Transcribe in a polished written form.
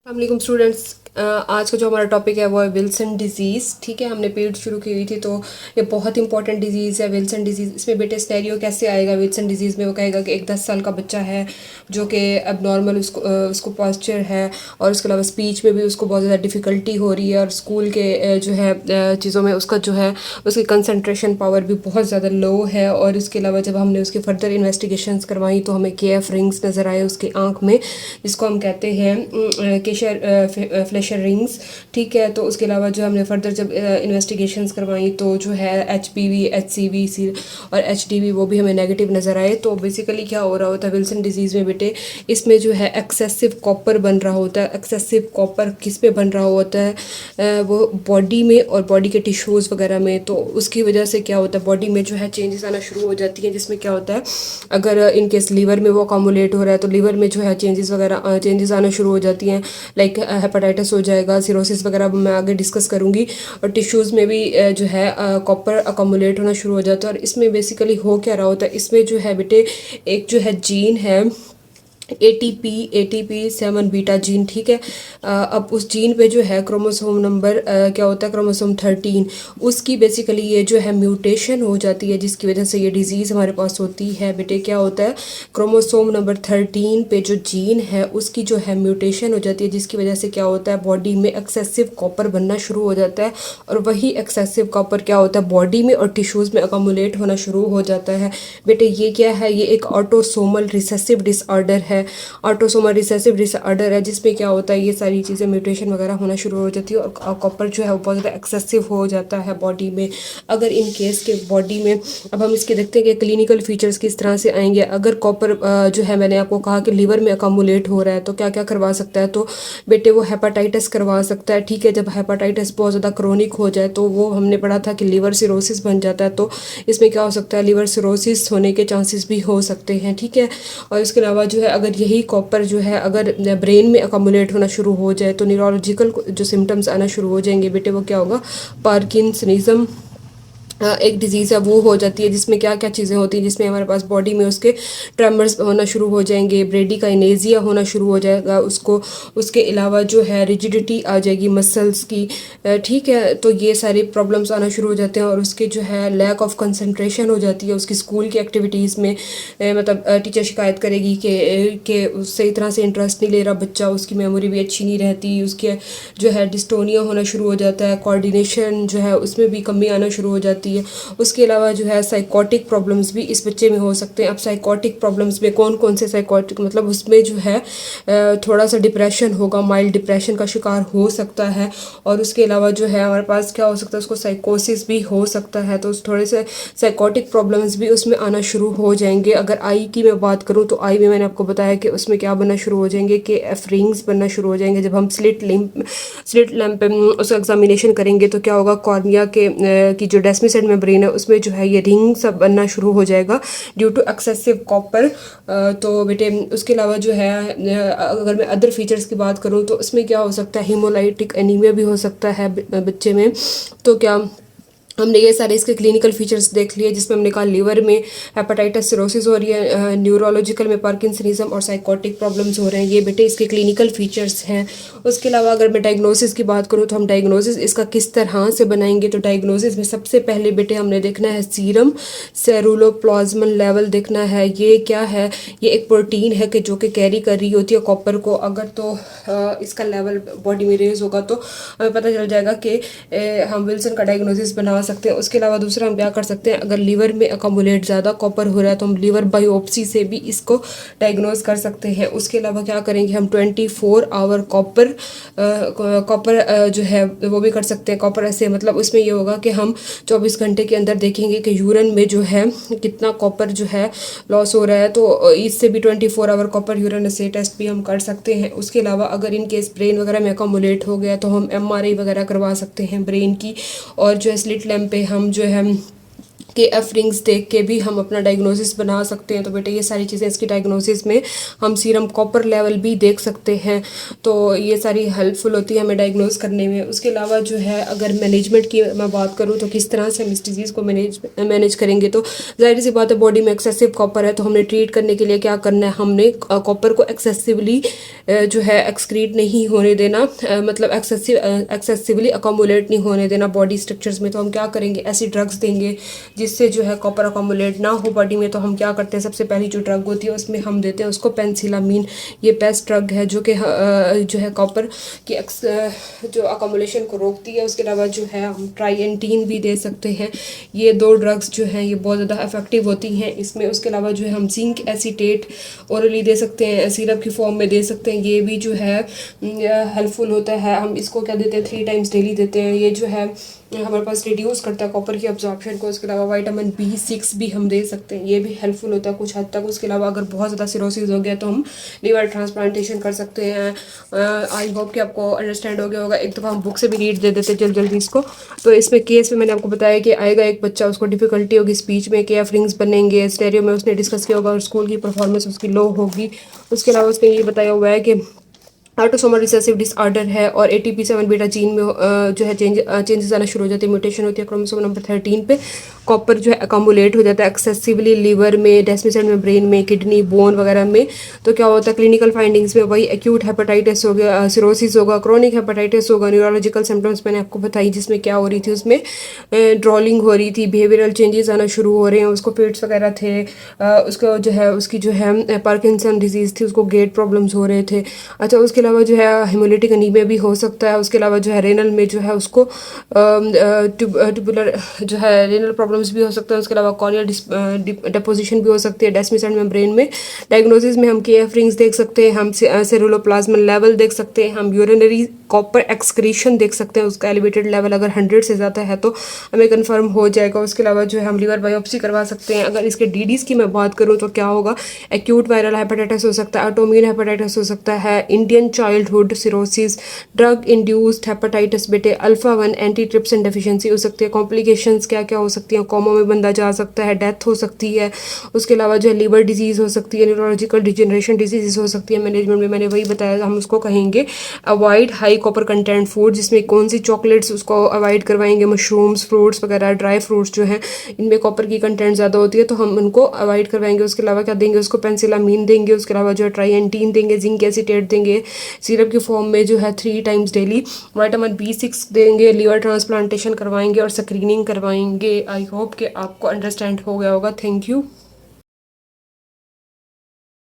अस्सलाम स्टूडेंट्स, आज का जो हमारा टॉपिक है वो है विल्सन डिजीज़। ठीक है, हमने पीरियड शुरू की हुई थी तो ये बहुत इंपॉर्टेंट डिजीज़ है विल्सन डिजीज़। इसमें बेटे स्टेरियो कैसे आएगा विल्सन डिजीज़ में? वो कहेगा कि एक 10 साल का बच्चा है जो कि अब नॉर्मल उसको पॉस्चर है और उसके अलावा स्पीच में भी उसको बहुत ज़्यादा डिफ़िकल्टी हो रही है और स्कूल के जो है चीज़ों में उसका जो है उसकी कंसंट्रेशन पावर भी बहुत ज़्यादा लो है। और इसके अलावा जब हमने उसकी फर्दर इन्वेस्टिगेशंस करवाई तो हमें KF रिंग्स नज़र आए उसकी आँख में, जिसको हम कहते हैं केशर फ्लेशर रिंग्स। ठीक है, तो उसके अलावा जो हमने फर्दर जब इन्वेस्टिगेशंस करवाई तो जो है HPV HCV और HDV वो भी हमें नेगेटिव नज़र आए। तो बेसिकली क्या हो रहा होता है विल्सन डिजीज़ में बेटे, इसमें जो है एक्सेसिव कॉपर बन रहा होता है। एक्सेसिव कॉपर किस पे बन रहा होता है? वो बॉडी में और बॉडी के टिश्यूज़ वगैरह में। तो उसकी वजह से क्या होता है बॉडी में जो है चेंजेस आना शुरू हो जाती हैं, जिसमें क्या होता है अगर इन केस लीवर में वो अकोमुलेट हो रहा है तो लीवर में जो है चेंजेस आना शुरू हो जाती हैं। लाइक हेपेटाइटिस हो जाएगा, सिरोसिस वगैरह मैं आगे डिस्कस करूँगी। और टिश्यूज़ में भी जो है कॉपर अकोमुलेट होना शुरू हो जाता है। और इसमें बेसिकली हो क्या रहा होता है, इसमें जो है बेटे एक जो है जीन है ATP7 बीटा जीन। ठीक है, अब उस जीन पे जो है क्रोमोसोम नंबर क्या होता है क्रोमोसोम 13, उसकी बेसिकली ये जो है म्यूटेशन हो जाती है, जिसकी वजह से ये डिजीज़ हमारे पास होती है। बेटे क्या होता है क्रोमोसोम नंबर 13 पे जो जीन है उसकी जो है म्यूटेशन हो जाती है, जिसकी वजह से क्या होता है बॉडी में एक्सेसिव कॉपर बनना शुरू हो जाता है। और वही एक्सेसिव कॉपर क्या होता है बॉडी में और टिश्यूज़ में अकोमुलेट होना शुरू हो जाता है। बेटे ये क्या है, ये एक ऑटोसोमल रिसेसिव डिसऑर्डर है। ऑटोसोमल रिसेसिव डिसऑर्डर है जिसमें क्या होता है ये सारी चीज़ें म्यूटेशन वगैरह होना शुरू हो जाती है और कॉपर जो है वो बहुत ज़्यादा एक्सेसिव हो जाता है बॉडी में। अगर इन केस के बॉडी में, अब हम इसके देखते हैं कि क्लिनिकल फीचर्स किस तरह से आएंगे। अगर कॉपर जो है मैंने आपको कहा कि लीवर में अकोमुलेट हो रहा है तो क्या क्या करवा सकता है, तो बेटे वो हेपाटाइटिस करवा सकता है। ठीक है, जब हेपाटाइटिस बहुत ज़्यादा क्रोनिक हो जाए तो वो हमने पढ़ा था कि लीवर सिरोसिस बन जाता है, तो इसमें क्या हो सकता है लिवर सिरोसिस होने के चांसेस भी हो सकते हैं। ठीक है, और इसके अलावा जो है अगर यही कॉपर जो है अगर ब्रेन में अकोमुलेट होना शुरू हो जाए तो न्यूरोलॉजिकल जो सिम्टम्स आना शुरू हो जाएंगे बेटे, वो क्या होगा पार्किंसनिज्म एक डिजीज़ है वो हो जाती है, जिसमें क्या क्या चीज़ें होती हैं, जिसमें हमारे पास बॉडी में उसके ट्रेमर्स होना शुरू हो जाएंगे, ब्रेडिकाइनेजिया होना शुरू हो जाएगा उसको। उसके अलावा जो है रिजिडिटी आ जाएगी मसल्स की। ठीक है, तो ये सारी प्रॉब्लम्स आना शुरू हो जाते हैं और उसके जो है लैक ऑफ कंसंट्रेशन हो जाती है उसकी स्कूल की एक्टिविटीज़ में। मतलब टीचर शिकायत करेगी कि सही तरह से इंटरेस्ट नहीं ले रहा बच्चा, उसकी मेमोरी भी अच्छी नहीं रहती, उसके जो है डिस्टोनिया होना शुरू हो जाता है, कोऑर्डिनेशन जो है उसमें भी कमी आना शुरू हो जाती है। उसके अलावा जो है साइकोटिक प्रॉब्लम्स भी इस बच्चे में हो सकते हैं। अब साइकोटिक प्रॉब्लम्स में कौन कौन से साइकोटिक, मतलब उसमें जो है थोड़ा सा डिप्रेशन होगा, माइल्ड डिप्रेशन का शिकार हो सकता है। और उसके अलावा जो है हमारे पास क्या हो सकता है उसको साइकोसिस भी हो सकता है। तो थोड़े से साइकोटिक प्रॉब्लम्स भी उसमें आना शुरू हो जाएंगे। अगर आई की मैं बात करूँ तो आई में मैंने आपको बताया कि उसमें क्या बनना शुरू हो जाएंगे कि एफ रिंग्स बनना शुरू हो जाएंगे। जब हम स्लिट लैम्प पे उसका एग्जामिनेशन करेंगे तो क्या होगा कॉर्निया के की जो डेस्मिसेंट मेम्ब्रेन है उसमें जो है ये रिंग सब बनना शुरू हो जाएगा ड्यू टू एक्सेसिव कॉपर। तो बेटे उसके अलावा जो है अगर मैं अदर फीचर्स की बात करूँ तो उसमें क्या हो सकता है हीमोलाइटिक एनीमिया भी हो सकता है बच्चे में। तो क्या हमने ये सारे इसके क्लिनिकल फीचर्स देख लिए, जिसमें हमने कहा लीवर में हेपेटाइटिस सिरोसिस हो रही है, न्यूरोलॉजिकल में पार्किंसनिज्म और साइकोटिक प्रॉब्लम्स हो रहे हैं। ये बेटे इसके क्लिनिकल फीचर्स हैं। उसके अलावा अगर मैं डायग्नोसिस की बात करूँ तो हम डायग्नोसिस इसका किस तरह से बनाएंगे, तो डायग्नोसिस में सबसे पहले बेटे हमने देखना है सीरम सेरुलोप्लाज्मल लेवल देखना है। ये क्या है, ये एक प्रोटीन है कि जो कि कैरी कर रही होती है कॉपर को। अगर तो इसका लेवल बॉडी में रेज होगा तो हमें पता चल जाएगा कि हम विल्सन का डायग्नोसिस बना सकते हैं। उसके अलावा दूसरा हम क्या कर सकते हैं, अगर लीवर में अकोमुलेट ज़्यादा कॉपर हो रहा है तो हम लीवर बायोप्सी से भी इसको डायग्नोज कर सकते हैं। उसके अलावा क्या करेंगे हम 24 आवर कॉपर जो है वो भी कर सकते हैं। कॉपर ऐसे मतलब उसमें ये होगा कि हम 24 घंटे के अंदर देखेंगे कि यूरिन में जो है कितना कॉपर जो है लॉस हो रहा है, तो इससे भी 24 hour copper urine assay test भी हम कर सकते हैं। उसके अलावा अगर इन केस ब्रेन वगैरह में अकोमुलेट हो गया तो हम MRI वगैरह करवा सकते हैं ब्रेन की। और जो है स्लिट लैम्प पे हम जो है के एफ रिंग्स देख के भी हम अपना डायग्नोसिस बना सकते हैं। तो बेटा ये सारी चीज़ें इसकी डायग्नोसिस में हम सीरम कॉपर लेवल भी देख सकते हैं, तो ये सारी हेल्पफुल होती है हमें डायग्नोस करने में। उसके अलावा जो है अगर मैनेजमेंट की मैं बात करूँ तो किस तरह से हम इस डिज़ीज़ को मैनेज करेंगे, तो जाहिर सी बात है बॉडी में एक्सेसिव कॉपर है, तो हमने ट्रीट करने के लिए क्या करना है, हमने कॉपर को एक्सेसिवली जो है एक्सक्रीट नहीं होने देना, मतलब एक्सेसिवली अकोमुलेट नहीं होने देना बॉडी स्ट्रक्चर्स में। तो हम क्या करेंगे, ऐसी ड्रग्स देंगे जिससे जो है कॉपर अकोमुलेट ना हो बॉडी में। तो हम क्या करते हैं, सबसे पहली जो ड्रग होती है उसमें हम देते हैं उसको पेंसिलामीन। ये बेस्ट ड्रग है जो कि जो है कॉपर की जो अकोमुलेशन को रोकती है। उसके अलावा जो है हम ट्राइएंटीन भी दे सकते हैं। ये 2 ड्रग्स जो हैं ये बहुत ज़्यादा इफेक्टिव होती हैं इसमें। उसके अलावा जो है हम जिंक एसीटेट ओरली दे सकते हैं, सिरप की फॉर्म में दे सकते हैं। ये भी जो है हेल्पफुल होता है। हम इसको क्या देते हैं, 3 टाइम्स डेली देते हैं। ये जो है हमारे पास रिड्यूस करता है कॉपर की अब्जॉर्प्शन को। उसके अलावा विटामिन B6 भी हम दे सकते हैं, ये भी हेल्पफुल होता है कुछ हद तक। उसके अलावा अगर बहुत ज़्यादा सिरोसिस हो गया तो हम लीवर ट्रांसप्लांटेशन कर सकते हैं। आई होप कि आपको अंडरस्टैंड हो गया होगा। एक दफ़ा हम बुक से भी रीड दे देते जल्दी इसको। तो इसमें केस में मैंने आपको बताया कि आएगा एक बच्चा, उसको डिफिकल्टी होगी स्पीच में, के एफ रिंग्स बनेंगे, स्टेरियो में उसने डिस्कस किया होगा और स्कूल की परफॉर्मेंस उसकी लो होगी। उसके अलावा उसने ये बताया हुआ है कि ऑटोसोमल रिसेसिव डिसऑर्डर है और ATP7 बीटा जीन में जो है चेंजेस आना शुरू हो जाते हैं, म्यूटेशन होती है क्रोमोसोम नंबर 13 पे। कॉपर जो है अकोमुलेट हो जाता है एक्सेसिवली लिवर में, डेस्मिसेंट में, ब्रेन में, किडनी, बोन वगैरह में। तो क्या होता है क्लिनिकल फाइंडिंग्स में वही एक्यूट हेपेटाइटिस हो गया, सिरोसिस होगा, क्रोनिक हेपेटाइटिस होगा, न्यूरोलॉजिकल सिम्टम्स मैंने आपको बताई जिसमें क्या हो रही थी, उसमें ड्रॉलिंग हो रही थी, बिहेवियरल चेंजेस आना शुरू हो रहे हैं, उसको फिट्स वगैरह थे, उसको जो है उसकी जो है पार्किंसन डिजीज़ थी, उसको गेट प्रॉब्लम्स हो रहे थे। अच्छा, उसके अलावा जो है हेमोलिटिक अनीमिया भी हो सकता है। उसके अलावा जो है रेनल में जो है उसको ट्यूबुलर जो है रेनल प्रॉब्लम्स भी हो सकता है। उसके अलावा कॉर्नियल डिपोजिशन भी हो सकती है डेस्मिसेंट मेम्ब्रेन में। डायग्नोसिस में हम KF रिंग्स देख सकते हैं, हम सेरुलोप्लाज्मल लेवल देख सकते हैं, हम यूरिनरी कॉपर एक्सक्रीशन देख सकते हैं, उसका एलिवेटेड लेवल अगर 100 से ज़्यादा है तो हमें कंफर्म हो जाएगा। उसके अलावा जो है हम लिवर बायोप्सी करवा सकते हैं। अगर इसके DDs की मैं बात करूँ तो क्या होगा, एक्यूट वायरल हेपेटाइटिस हो सकता है, ऑटोइम्यून हेपेटाइटिस हो सकता है, Indian childhood cirrhosis, drug induced hepatitis बेटे, अल्फा 1 एंटीट्रिप्सिन डेफिशिएंसी हो सकती है। कॉम्प्लिकेशंस क्या क्या हो सकती हैं, कोमा में बंदा जा सकता है, डेथ हो सकती है। उसके अलावा जो है लिवर डिजीज़ हो सकती है, न्यूरोलॉजिकल डिजेनरेशन डिजीज़ हो सकती है। मैनेजमेंट में मैंने वही बताया, हम उसको कहेंगे avoid high copper content food, जिसमें कौन सी चॉकलेट्स उसको अवॉइड करवाएंगे, मशरूम्स, फ्रूट्स वगैरह, ड्राई फ्रूट्स जो हैं इनमें कॉपर की कंटेंट ज़्यादा होती है तो हम उनको अवॉइड करवाएंगे। उसके अलावा क्या देंगे, उसको पेंसिलामीन देंगे। उसके अलावा जो है ट्राइएंटीन देंगे, जिंक एसीटेट देंगे सिरप की फॉर्म में जो है 3 टाइम्स डेली, विटामिन B6 देंगे, लीवर ट्रांसप्लांटेशन करवाएंगे और स्क्रीनिंग करवाएंगे। आई होप कि आपको अंडरस्टैंड हो गया होगा। Thank you.